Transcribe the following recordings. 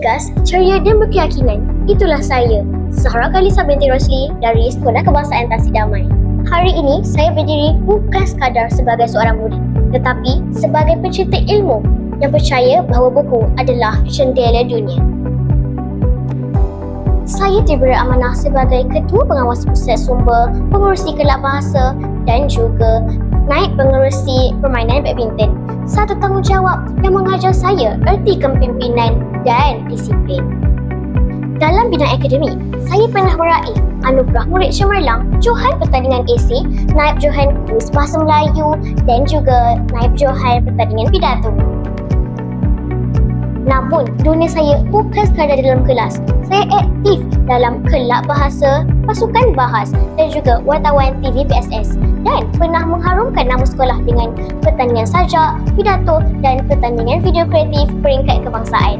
Tegas, ceria dan berkeyakinan, itulah saya, Zahra Khalisa binti Rosli dari Sekolah Kebangsaan Tasik Damai. Hari ini saya berdiri bukan sekadar sebagai seorang murid, tetapi sebagai pencinta ilmu yang percaya bahawa buku adalah jendela dunia. Saya diberi amanah sebagai Ketua Pengawas Pusat Sumber, Pengerusi Kelab Bahasa dan juga Naib Pengerusi Permainan Badminton. Satu tanggungjawab yang mengajar saya erti kepimpinan dan disiplin. Dalam bidang akademik, saya pernah meraih anugerah murid cemerlang, Johan Pertandingan esei, Naib Johan Kuis Bahasa Melayu dan juga Naib Johan Pertandingan Pidato. Namun, dunia saya bukan sekadar dalam kelas. Saya aktif dalam kelab bahasa, pasukan bahas dan juga wartawan TV PSS dan pernah mengharumkan nama sekolah dengan pertandingan sajak, pidato dan pertandingan video kreatif peringkat kebangsaan.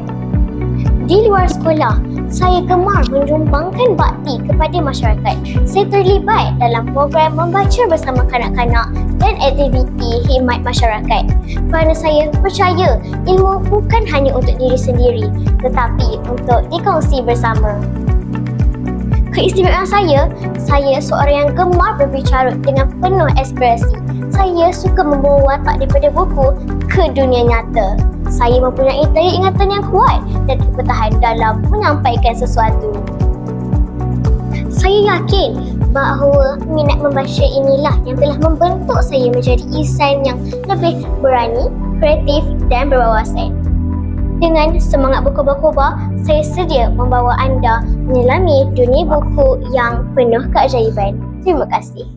Di luar sekolah, saya gemar menyumbangkan bakti kepada masyarakat. Saya terlibat dalam program membaca bersama kanak-kanak dan aktiviti khidmat masyarakat. Kerana saya percaya ilmu bukan hanya untuk diri sendiri, tetapi untuk dikongsi bersama. Keistimewaan saya seorang yang gemar berbicara dengan penuh aspirasi. Saya suka membawa watak daripada buku ke dunia nyata. Saya mempunyai daya ingatan yang kuat dan bertahan dalam menyampaikan sesuatu. Saya yakin bahawa minat membaca inilah yang telah membentuk saya menjadi insan yang lebih berani, kreatif dan berwawasan. Dengan semangat berkobar-kobar, saya sedia membawa anda menyelami dunia buku yang penuh keajaiban. Terima kasih.